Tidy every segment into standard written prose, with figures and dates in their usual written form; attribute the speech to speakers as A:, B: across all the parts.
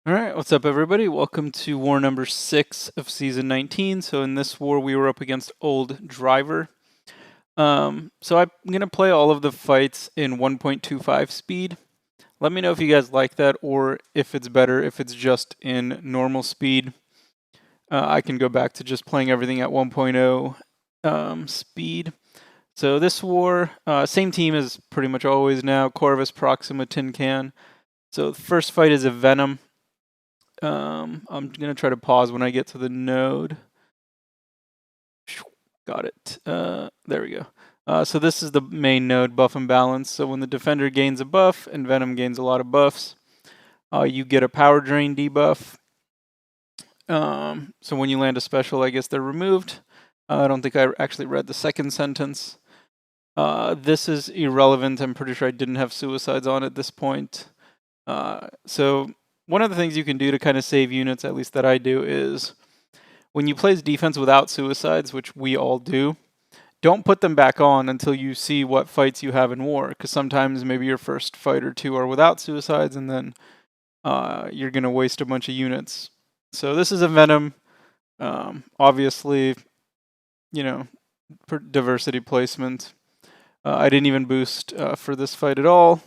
A: Alright, what's up everybody? Welcome to war number 6 of season 19. So in this war we were up against Old Driver. So I'm going to play all of the fights in 1.25 speed. Let me know if you guys like that or if it's better if it's just in normal speed. I can go back to just playing everything at 1.0 speed. So this war, same team as pretty much always now, Corvus, Proxima, Tin Can. So the first fight is a Venom. I'm going to try to pause when I get to the node. Got it. There we go. So this is the main node, buff and balance. So when the defender gains a buff and Venom gains a lot of buffs, you get a power drain debuff. So when you land a special, I guess they're removed. I don't think I actually read the second sentence. This is irrelevant. I'm pretty sure I didn't have suicides on at this point. So one of the things you can do to kind of save units, at least that I do, is when you play defense without suicides, which we all do, don't put them back on until you see what fights you have in war, because sometimes maybe your first fight or two are without suicides, and then you're going to waste a bunch of units. So this is a Venom. Obviously, you know, diversity placement. I didn't even boost for this fight at all,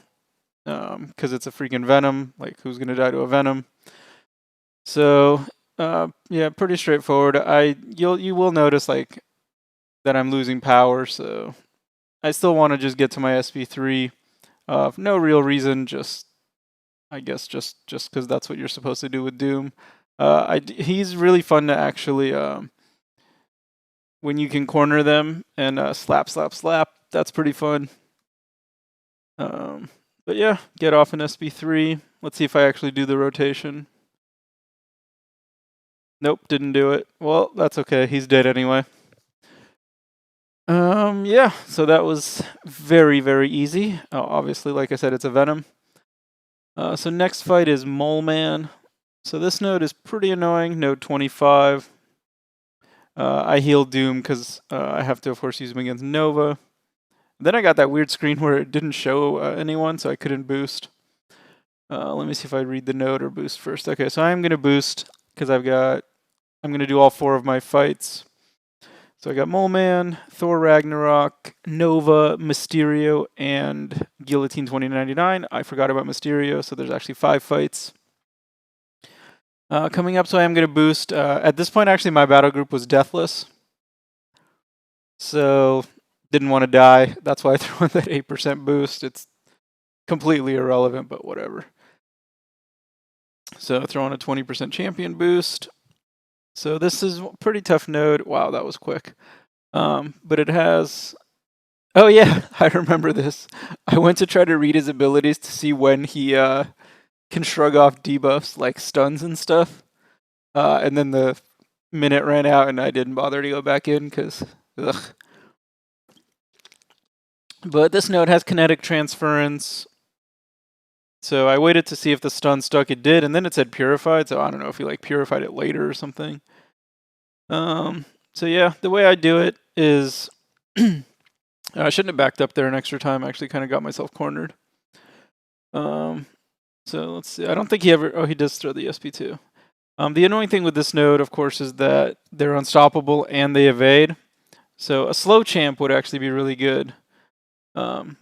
A: because it's a freaking Venom. Like, who's going to die to a Venom? So, yeah, pretty straightforward. You will notice, like, that I'm losing power, so I still want to just get to my SP3. No real reason, just I guess just because that's what you're supposed to do with Doom. He's really fun to actually when you can corner them and slap. That's pretty fun. But yeah, get off an SP3. Let's see if I actually do the rotation. Nope, didn't do it. Well, that's okay. He's dead anyway. Yeah, so that was very, very easy. Obviously, like I said, it's a Venom. So next fight is Mole Man. So this node is pretty annoying, node 25. I heal Doom because I have to, of course, use him against Nova. Then I got that weird screen where it didn't show anyone, so I couldn't boost. Let me see if I read the node or boost first. Okay, so I'm going to boost because I'm going to do all 4 of my fights. So I got Mole Man, Thor Ragnarok, Nova, Mysterio, and Guillotine 2099. I forgot about Mysterio, so there's actually 5 fights. Coming up, so I am going to boost. At this point, actually, my battle group was Deathless. So, didn't want to die. That's why I threw in that 8% boost. It's completely irrelevant, but whatever. So, throw in a 20% champion boost. So, this is a pretty tough node. Wow, that was quick. But it has... Oh, yeah, I remember this. I went to try to read his abilities to see when he can shrug off debuffs like stuns and stuff. And then the minute ran out and I didn't bother to go back in because, ugh. But this node has kinetic transference. So I waited to see if the stun stuck. It did, and then it said purified. So I don't know if he like purified it later or something. So yeah, the way I do it is I shouldn't have backed up there an extra time. I actually kind of got myself cornered. So let's see. I don't think he ever. Oh, he does throw the SP2. The annoying thing with this node, of course, is that they're unstoppable and they evade. So a slow champ would actually be really good.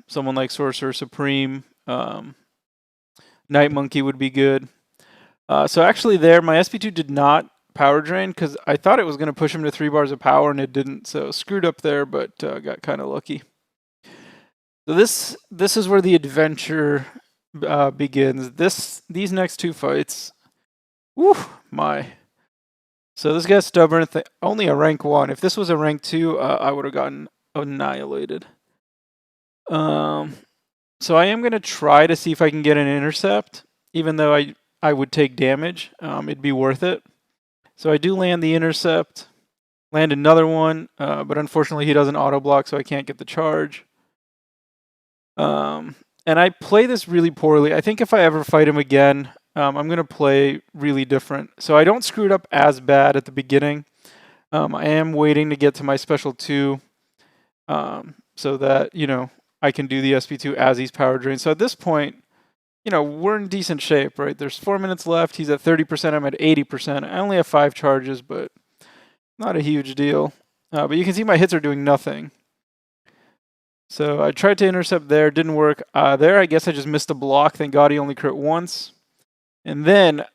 A: Someone like Sorcerer Supreme, Night Monkey would be good. So actually there, my SP2 did not power drain because I thought it was going to push him to 3 bars of power and it didn't. So screwed up there, but got kind of lucky. So this is where the adventure begins. These next 2 fights, whew, my. So this guy's stubborn. Only a rank 1. If this was a rank 2, I would have gotten annihilated. So I am going to try to see if I can get an intercept, even though I would take damage. It'd be worth it. So I do land the intercept, land another one, but unfortunately he doesn't auto block, so I can't get the charge. And I play this really poorly. I think if I ever fight him again, I'm going to play really different. So I don't screw it up as bad at the beginning. I am waiting to get to my special 2 so that, you know, I can do the SP2 as he's power drained. So at this point, you know, we're in decent shape, right? There's 4 minutes left. He's at 30%. I'm at 80%. I only have 5 charges, but not a huge deal. But you can see my hits are doing nothing. So I tried to intercept there, didn't work. There, I guess I just missed a block. Thank God he only crit once. And then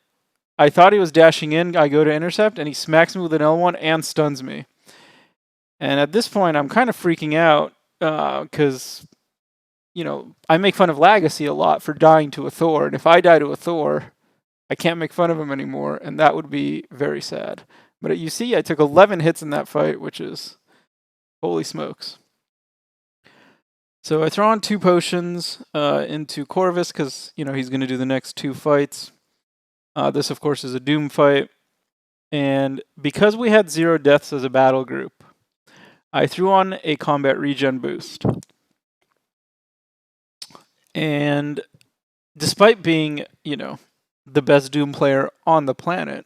A: I thought he was dashing in. I go to intercept, and he smacks me with an L1 and stuns me. And at this point, I'm kind of freaking out because, you know, I make fun of Lagacy a lot for dying to a Thor. And if I die to a Thor, I can't make fun of him anymore, and that would be very sad. But you see, I took 11 hits in that fight, which is holy smokes. So I throw on 2 potions into Corvus because, you know, he's going to do the next 2 fights. This, of course, is a Doom fight. And because we had 0 deaths as a battle group, I threw on a combat regen boost. And despite being, you know, the best Doom player on the planet,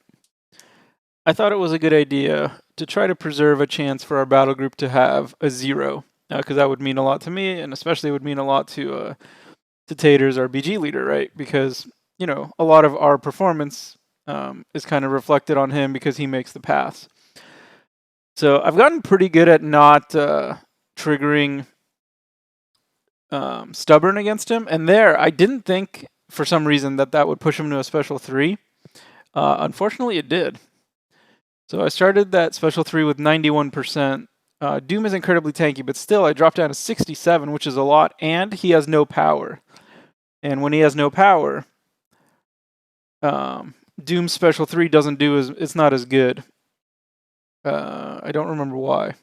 A: I thought it was a good idea to try to preserve a chance for our battle group to have a 0. Because that would mean a lot to me, and especially would mean a lot to Taters, our BG leader, right? Because, you know, a lot of our performance is kind of reflected on him because he makes the paths. So I've gotten pretty good at not triggering Stubborn against him. And there, I didn't think, for some reason, that would push him to a special 3. Unfortunately, it did. So I started that special 3 with 91%. Doom is incredibly tanky, but still I dropped down to 67, which is a lot, and he has no power. And when he has no power, Doom's special 3 doesn't do it's not as good. I don't remember why,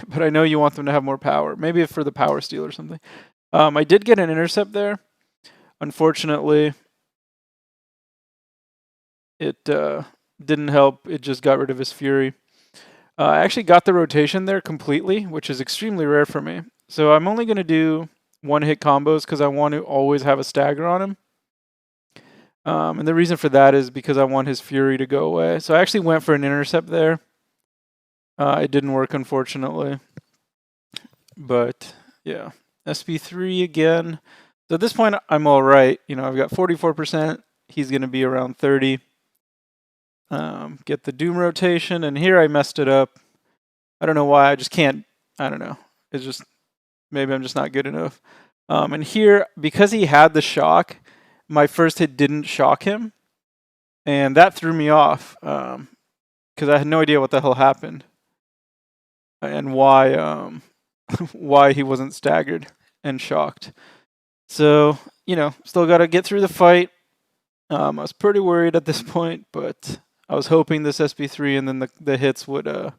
A: but I know you want them to have more power. Maybe for the power steal or something. I did get an intercept there. Unfortunately, it didn't help. It just got rid of his fury. I actually got the rotation there completely, which is extremely rare for me. So I'm only going to do 1-hit combos because I want to always have a stagger on him. And the reason for that is because I want his fury to go away. So I actually went for an intercept there. It didn't work, unfortunately. But, yeah. SP3 again. So at this point, I'm all right. You know, I've got 44%. He's going to be around 30. Get the Doom rotation, and here I messed it up. I don't know why. I just can't. I don't know. It's just maybe I'm just not good enough. And here, because he had the shock, my first hit didn't shock him, and that threw me off because I had no idea what the hell happened and why why he wasn't staggered and shocked. So, you know, still got to get through the fight. I was pretty worried at this point, but I was hoping this SP3 and then the hits would... Of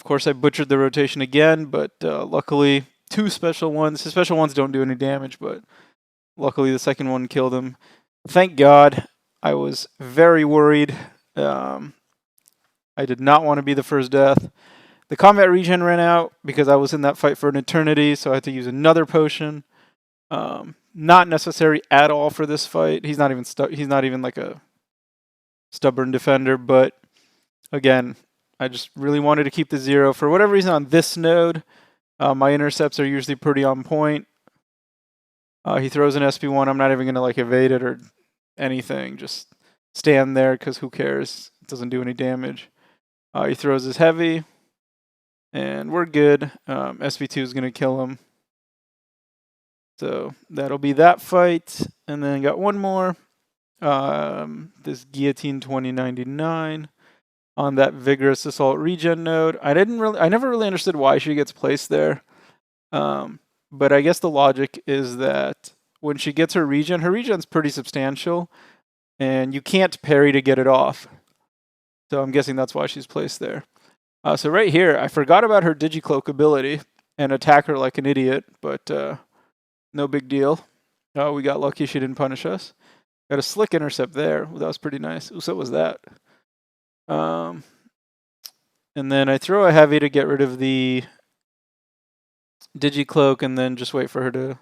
A: course, I butchered the rotation again, but luckily 2 special ones. The special ones don't do any damage, but luckily the second one killed him. Thank God. I was very worried. I did not want to be the first death. The combat regen ran out because I was in that fight for an eternity, so I had to use another potion. Not necessary at all for this fight. He's not even like a stubborn defender, but again, I just really wanted to keep the 0. For whatever reason on this node, my intercepts are usually pretty on point. He throws an SP1. I'm not even going to like evade it or anything. Just stand there because who cares? It doesn't do any damage. He throws his heavy, and we're good. SP2 is going to kill him. So that'll be that fight. And then got one more. This Guillotine 2099 on that Vigorous Assault regen node. I never really understood why she gets placed there. But I guess the logic is that when she gets her regen's pretty substantial, and you can't parry to get it off. So I'm guessing that's why she's placed there. So right here, I forgot about her Digicloak ability and attack her like an idiot, but no big deal. We got lucky she didn't punish us. Got a slick intercept there. That was pretty nice. Ooh, so was that. And then I throw a heavy to get rid of the Digicloak and then just wait for her to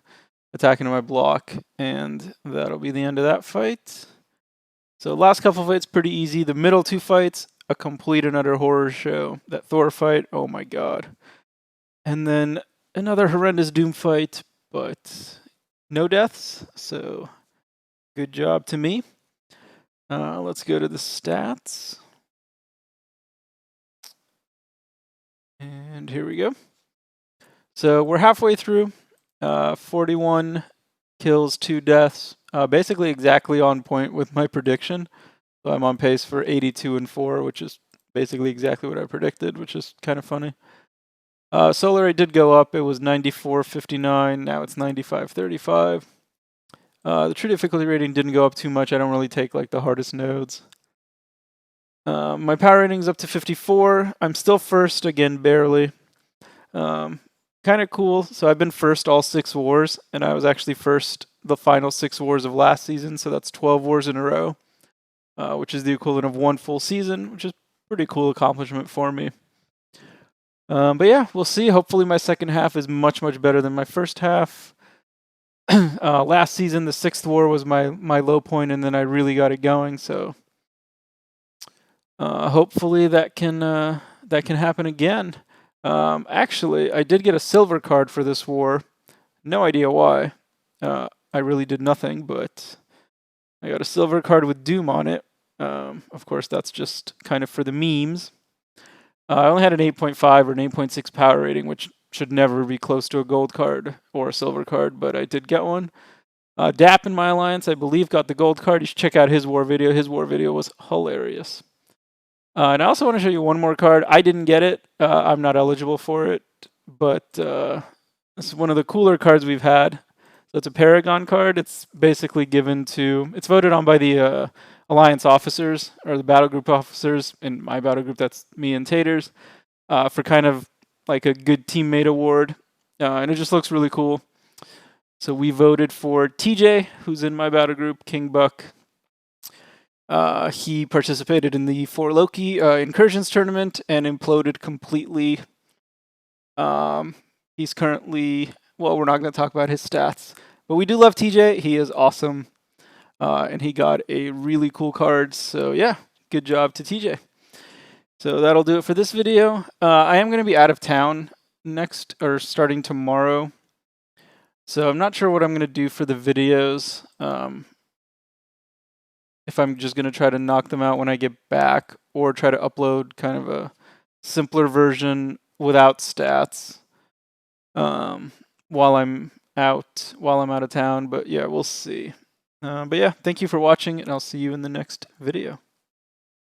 A: attack into my block. And that'll be the end of that fight. So last couple fights, pretty easy. The middle 2 fights, a complete and utter horror show. That Thor fight, oh my god. And then another horrendous Doom fight, but no deaths, so good job to me. Let's go to the stats. And here we go. So we're halfway through. 41 kills, 2 deaths. Basically exactly on point with my prediction. So I'm on pace for 82 and 4, which is basically exactly what I predicted, which is kind of funny. Solar rate did go up. It was 94.59. Now it's 95.35. The true difficulty rating didn't go up too much. I don't really take like the hardest nodes. My power rating's up to 54. I'm still first, again, barely. Kind of cool. So I've been first all 6 wars, and I was actually first the final 6 wars of last season. So that's 12 wars in a row, which is the equivalent of 1 full season, which is a pretty cool accomplishment for me. But yeah, we'll see. Hopefully my second half is much, much better than my first half. Last season, the 6th war was my low point, and then I really got it going. So hopefully that can happen again. Actually, I did get a silver card for this war. No idea why. I really did nothing, but I got a silver card with Doom on it. Of course, that's just kind of for the memes. I only had an 8.5 or an 8.6 power rating, which should never be close to a gold card or a silver card, but I did get one. Dap in my alliance, I believe, got the gold card. You should check out his war video. His war video was hilarious. And I also want to show you one more card. I didn't get it. I'm not eligible for it, but this is one of the cooler cards we've had. So it's a Paragon card. It's basically given to, it's voted on by the Alliance officers, or the battle group officers. In my battle group, that's me and Taters, for kind of like a good teammate award. And it just looks really cool. So we voted for TJ, who's in my battle group, King Buck. He participated in the 4 Loki Incursions tournament and imploded completely. He's currently, well, we're not going to talk about his stats, but we do love TJ. He is awesome, and he got a really cool card. So yeah, good job to TJ. So that'll do it for this video. I am going to be out of town next, or starting tomorrow. So I'm not sure what I'm going to do for the videos. If I'm just going to try to knock them out when I get back, or try to upload kind of a simpler version without stats while I'm out of town. But yeah, we'll see. But yeah, thank you for watching, and I'll see you in the next video.